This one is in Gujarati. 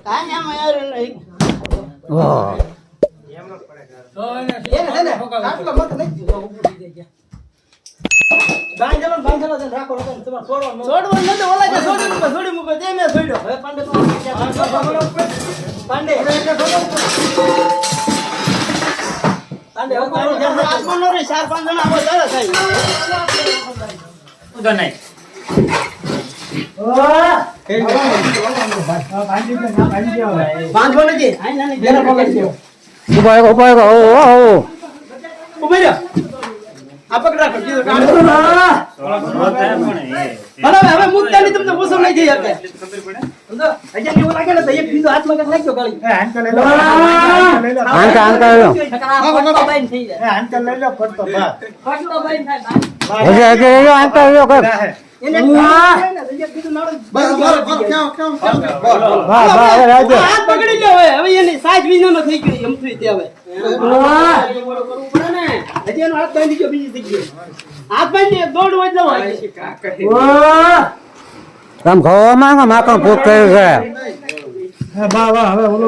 કાંઈ આમ યાર નહીં. વાહ એને છે ને આટલો મત નથી બાંધેલો છે રાખો રાખો તમારે છોડવાનું નથી ઓલા જે છોડી મૂકો તે મેં છોડ્યો હવે પાંડે તો પાંડે પાંડે હવે તારું જે આસમાન નો રે 4-5 જણા આવો ચાલે થાય ઉધર નહીં બાંધો નથી આઈ નાની બેરા પકડી દો ઉભા ઓ ઉભી રહ્યો આ પકડ રાખો કીધું કાઢો હવે મુદ્દા ની તમને પૂછો નહીં થઈ શકે સમજો અજય કેવું લાગે ને તો એક બીજો હાથમાં કઈ નાખ્યો ગાળી આંકા લો ફટતો બાઈન થઈ જાય ફટતો બાઈન થાય આંકા લો કર એને કીધું નાડો બસ હાથ પકડી લ્યો હવે એની સાઈઝ વિનાનો થઈ ગયો એમ થઈ તે હવે હજી એનો હાથ બાંધી ગયો બીજી જગ્યાએ હાથ બાંધી દોડ વજ જવા તમ ખવા માંગો માકણ ફૂટ કર્યું છે વાહ વાહ હવે ઓલો